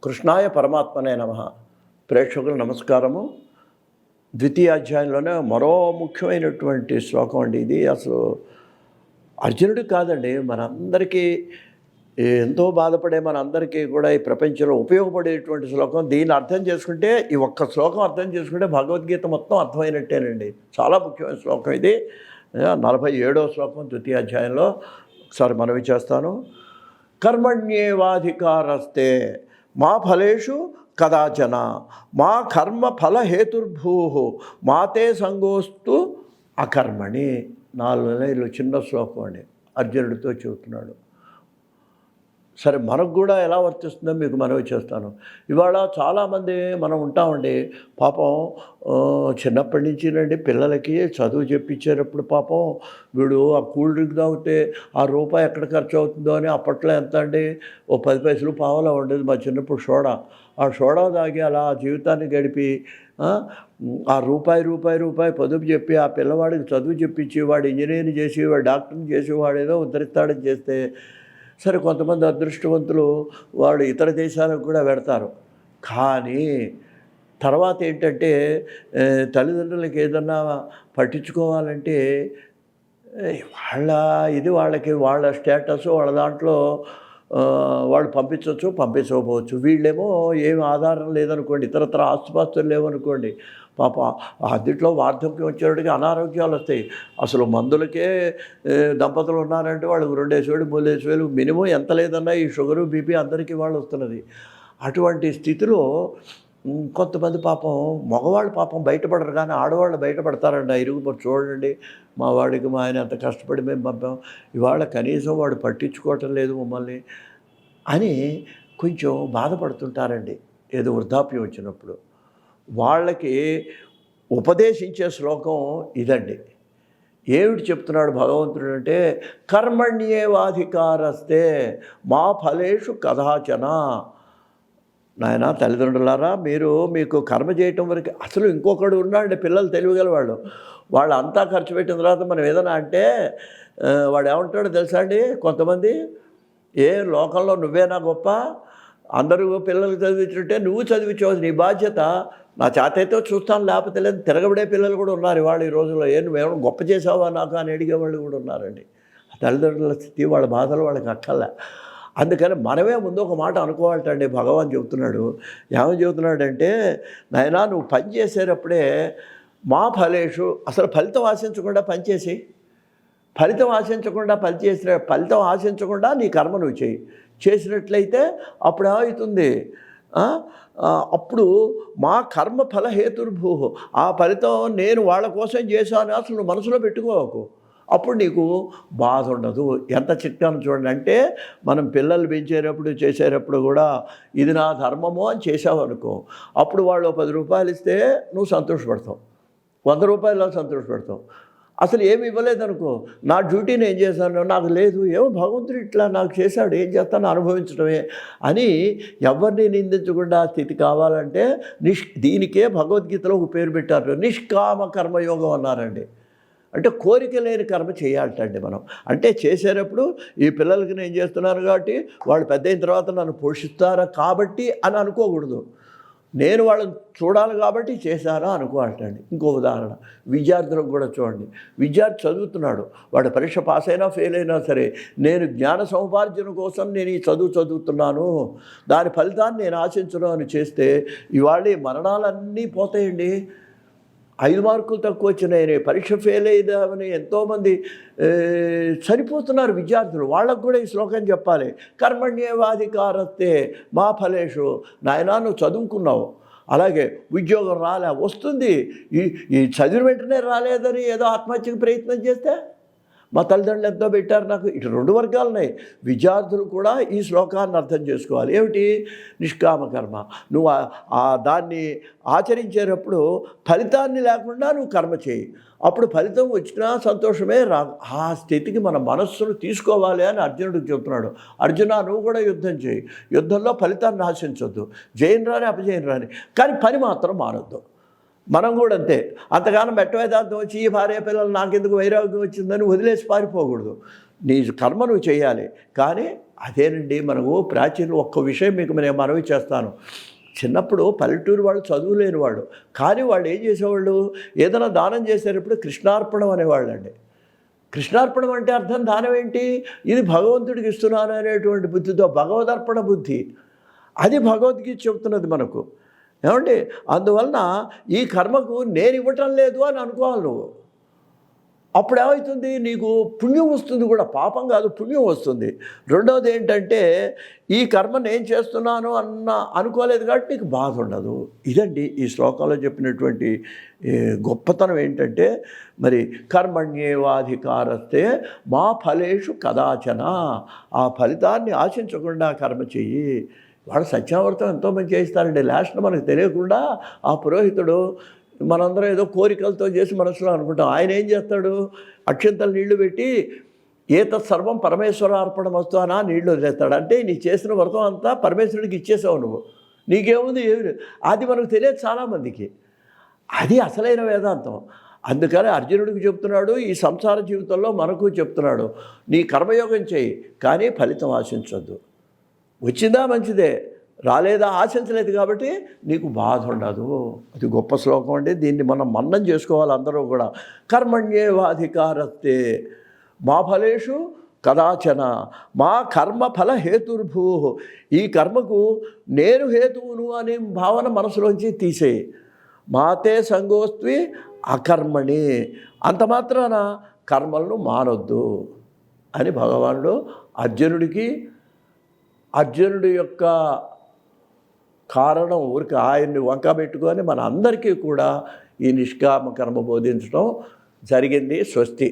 కృష్ణాయ పరమాత్మనే నమః. ప్రేక్షకులు నమస్కారము. ద్వితీయ అధ్యాయంలోనే మరో ముఖ్యమైనటువంటి శ్లోకం అండి ఇది. అసలు అర్జునుడికి కాదండి, మనందరికీ ఎంతో బాధపడే మనందరికీ కూడా ఈ ప్రపంచంలో ఉపయోగపడేటువంటి శ్లోకం. దీన్ని అర్థం చేసుకుంటే, ఈ ఒక్క శ్లోకం అర్థం చేసుకుంటే భగవద్గీత మొత్తం అర్థమైనట్టేనండి. చాలా ముఖ్యమైన శ్లోకం ఇది. 47వ శ్లోకం ద్వితీయ అధ్యాయంలో. ఒకసారి మనవి చేస్తాను. కర్మణ్యేవాధికారస్తే మా ఫలేషు కదాచన మా కర్మ ఫలహేతుర్భూ మాతే సంగోస్తు అకర్మణి. 4 లైన్లు చిన్న శ్లోకం అండి, అర్జునుడితో చెబుతున్నాడు. సరే, మనకు కూడా ఎలా వర్తిస్తుందో మీకు మనవి చేస్తాను. ఇవాళ చాలామంది మనం ఉంటామండి, పాపం చిన్నప్పటి నుంచినండి పిల్లలకి చదువు చెప్పించేటప్పుడు పాపం వీడు ఆ కూల్ డ్రింక్ తాగితే ఆ రూపాయి ఎక్కడ ఖర్చు అవుతుందో అని అప్పట్లో ఎంత అండి, ఓ 10 పైసలు పావలా ఉండేది మా చిన్నప్పుడు సోడా. ఆ సోడా తాగి అలా జీవితాన్ని గడిపి ఆ రూపాయి పొదుపు చెప్పి ఆ పిల్లవాడికి చదువు చెప్పించి వాడు ఇంజనీరింగ్ చేసి వాడు డాక్టర్ని చేసి వాడు ఏదో ఉద్ధరిస్తాడని చేస్తే, సరే కొంతమంది అదృష్టవంతులు వాళ్ళు ఇతర దేశాలకు కూడా పెడతారు. కానీ తర్వాత ఏంటంటే తల్లిదండ్రులకి ఏదన్నా పట్టించుకోవాలంటే వాళ్ళకి వాళ్ళ స్టేటస్ వాళ్ళ దాంట్లో వాళ్ళు పంపించవచ్చు, పంపించకపోవచ్చు. వీళ్ళేమో ఏమి ఆధారం లేదనుకోండి, ఇతరత్ర ఆస్తుపాస్తులు లేవనుకోండి, పాప అన్నింటిలో వార్ధక్యం వచ్చేటికి అనారోగ్యాలు వస్తాయి. అసలు మందులకే దంపతులు ఉన్నారంటే వాళ్ళకి 2,000 3,000 మినిమం ఎంత లేదన్నా ఈ షుగరు బీపీ అందరికీ వాళ్ళు వస్తున్నది. అటువంటి స్థితిలో కొంతమంది పాపం మగవాళ్ళు పాపం బయటపడరు, కానీ ఆడవాళ్ళు బయటపడతారండి. ఇరుగు చూడండి, మా వాడికి మా ఆయన ఎంత కష్టపడి మేము పంపాం, ఇవాళ కనీసం వాడు పట్టించుకోవటం లేదు మమ్మల్ని అని కొంచెం బాధపడుతుంటారండి. ఏదో వృద్ధాప్యం వచ్చినప్పుడు వాళ్ళకి ఉపదేశించే శ్లోకం ఇదండి. ఏమిటి చెప్తున్నాడు భగవంతుడు అంటే, కర్మణ్యేవాధికారస్తే మా ఫలేషు కదాచన. నాయన తల్లిదండ్రులారా, మీకు కర్మ చేయటం వరకు. అసలు ఇంకొకడు ఉన్నాడు, పిల్లలు తెలివిగలవాళ్ళు, వాళ్ళు అంతా ఖర్చు పెట్టిన తర్వాత మనం ఏదైనా అంటే వాడు ఏమంటాడో తెలుసా అండి. కొంతమంది లోకంలో నువ్వేనా గొప్ప, అందరూ పిల్లలకు చదివించుంటే నువ్వు చదివించవచ్చు, నీ బాధ్యత, నా చేత అయితే చూస్తాను లేకపోతే లేదు. తిరగబడే పిల్లలు కూడా ఉన్నారు ఇవాళ ఈ రోజుల్లో. నువ్వేమో గొప్ప చేసావా నాకు అని అడిగేవాళ్ళు కూడా ఉన్నారండి. తల్లిదండ్రుల స్థితి, వాళ్ళ బాధలు వాళ్ళకి అక్కర్లే. అందుకని మనమే ముందు ఒక మాట అనుకోవాలంటే భగవాన్ చెబుతున్నాడు. ఏమని చెబుతున్నాడంటే, నాయనా నువ్వు పని చేసేటప్పుడే మా ఫలేషు, అసలు ఫలితం ఆశించకుండా పనిచేసి, ఫలితం ఆశించకుండా నీ కర్మ నువ్వు చేసినట్లయితే అప్పుడు ఏమవుతుంది, అప్పుడు మా కర్మ ఫలహేతుర్భూ, ఆ ఫలితం నేను వాళ్ళ కోసం చేశాను అసలు నువ్వు మనసులో పెట్టుకోకు, అప్పుడు నీకు బాధ ఉండదు. ఎంత చిట్కాను చూడండి. అంటే మనం పిల్లలు పెంచేటప్పుడు చేసేటప్పుడు కూడా ఇది నా ధర్మము అని చేసావనుకో, అప్పుడు వాళ్ళు 10 రూపాయలు ఇస్తే నువ్వు సంతోషపడతావు, 100 రూపాయలు సంతోషపడతావు. అసలు ఏమి ఇవ్వలేదనుకో, నా డ్యూటీ నేను చేశాను, నాకు లేదు, ఏమో భగవంతుడు ఇట్లా నాకు చేశాడు, ఏం చేస్తాను అనుభవించడమే అని ఎవరిని నిందించకుండా స్థితి కావాలంటే దీనికే భగవద్గీతలో ఒక పేరు పెట్టారు, నిష్కామ కర్మయోగం అన్నారండి. అంటే కోరిక లేని కర్మ చేయాలటండి మనం. అంటే చేసేటప్పుడు ఈ పిల్లలకి నేను చేస్తున్నాను కాబట్టి వాళ్ళు పెద్ద అయిన తర్వాత నన్ను పోషిస్తారా కాబట్టి అని అనుకోకూడదు, నేను వాళ్ళని చూడాలి కాబట్టి చేశారా అనుకోవాలటండి. ఇంకో ఉదాహరణ, విద్యార్థులకు కూడా చూడండి. విద్యార్థి చదువుతున్నాడు, వాడు పరీక్ష పాస్ అయినా ఫెయిల్ అయినా సరే, నేను జ్ఞాన సముపార్జన కోసం నేను ఈ చదువుతున్నాను, దాని ఫలితాన్ని నేను ఆశించను అని చేస్తే ఇవాళ ఈ మరణాలన్నీ పోతాయండి. 5 మార్కులు తక్కువ వచ్చినాయని, పరీక్ష ఫెయిల్ అయ్యామని ఎంతోమంది చనిపోతున్నారు విద్యార్థులు. వాళ్ళకు కూడా ఈ శ్లోకం చెప్పాలి, కర్మణ్యేవాధికారస్తే మా ఫలేషు. నాయనా నువ్వు చదువుకున్నావు, అలాగే ఉద్యోగం వస్తుంది, ఈ చదివిన వెంటనే రాలేదని ఏదో ఆత్మహత్యకు ప్రయత్నం చేస్తే, మా తల్లిదండ్రులు ఎంతో పెట్టారు నాకు. ఇటు 2 వర్గాలు ఉన్నాయి. విద్యార్థులు కూడా ఈ శ్లోకాన్ని అర్థం చేసుకోవాలి. ఏమిటి, నిష్కామ కర్మ. నువ్వు దాన్ని ఆచరించేటప్పుడు ఫలితాన్ని లేకుండా నువ్వు కర్మ చేయి, అప్పుడు ఫలితం వచ్చినా సంతోషమే ఆ స్థితికి మన మనస్సును తీసుకోవాలి అని అర్జునుడికి చెప్తున్నాడు. అర్జున, నువ్వు కూడా యుద్ధం చేయి, యుద్ధంలో ఫలితాన్ని ఆశించొద్దు, జయం రాని అపజయం రాని, కానీ పని మాత్రం మారొద్దు. మనం కూడా అంతే. అంతగానం మెట్ట వేదాంతం వచ్చి ఈ భార్య పిల్లలు నాకెందుకు వైరాగ్యం వచ్చిందని వదిలేసి పారిపోకూడదు. నీ కర్మ నువ్వు చేయాలి. కానీ అదేనండి మనకు ప్రాచీన ఒక్క విషయం మీకు నేను మనవి చేస్తాను. చిన్నప్పుడు పల్లెటూరు వాళ్ళు చదువులేని వాళ్ళు, కానీ వాళ్ళు ఏం చేసేవాళ్ళు, ఏదైనా దానం చేసేటప్పుడు కృష్ణార్పణం అనేవాళ్ళండి. కృష్ణార్పణం అంటే అర్థం దానం ఏంటి, ఇది భగవంతుడికి ఇస్తున్నాను అనేటువంటి బుద్ధితో, భగవదర్పణ బుద్ధి. అది భగవద్గీత చెబుతున్నది మనకు. ఏమండి, అందువలన ఈ కర్మకు నేను ఇవ్వటం లేదు అని అనుకోవాలి నువ్వు. అప్పుడు ఏమవుతుంది, నీకు పుణ్యం వస్తుంది కూడా, పాపం కాదు పుణ్యం వస్తుంది. రెండవది ఏంటంటే, ఈ కర్మ నేను చేస్తున్నాను అనుకోలేదు కాబట్టి నీకు బాధ ఉండదు. ఇదండి ఈ శ్లోకంలో చెప్పినటువంటి గొప్పతనం ఏంటంటే, మరి కర్మణ్యేవాధికారస్తే మా ఫలేషు కదాచన, ఆ ఫలితాన్ని ఆశించకుండా కర్మ చెయ్యి. వాడు సత్యావ్రతం ఎంతోమంది చేయిస్తారండి. లాస్ట్న మనకు తెలియకుండా ఆ పురోహితుడు మనందరం ఏదో కోరికలతో చేసి మనసులో అనుకుంటాం. ఆయన ఏం చేస్తాడు, అక్షంతలు నీళ్లు పెట్టి ఏతత్ సర్వం పరమేశ్వరార్పణం వస్తు అనా నీళ్లు వదిలేస్తాడు. అంటే నీ చేసిన వ్రతం అంతా పరమేశ్వరుడికి ఇచ్చేసావు నువ్వు, నీకేముంది ఏమి. అది మనకు తెలియదు చాలామందికి. అది అసలైన వేదాంతం. అందుకని అర్జునుడికి చెప్తున్నాడు, ఈ సంసార జీవితంలో మనకు చెప్తున్నాడు, నీ కర్మయోగం చేయి కానీ ఫలితం ఆశించొద్దు. వచ్చిందా మంచిదే, రాలేదా ఆశించలేదు కాబట్టి నీకు బాధ ఉండదు. అది గొప్ప శ్లోకం అండి. దీన్ని మనం మన్నం చేసుకోవాలి అందరూ కూడా. కర్మణ్యేవాధికారస్తే మా ఫలేషు కదాచన మా కర్మఫల హేతుర్భూ. ఈ కర్మకు నేను హేతువును అనే భావన మనసులోంచి తీసేయి. మాతే సంగోస్త్వి అకర్మణి, అంత మాత్రాన కర్మలను మానొద్దు అని భగవానుడు అర్జునుడి యొక్క కారణం ఊరికి ఆయన్ని వంక పెట్టుకొని మన అందరికీ కూడా ఈ నిష్కామ కర్మ బోధించడం జరిగింది. స్వస్తి.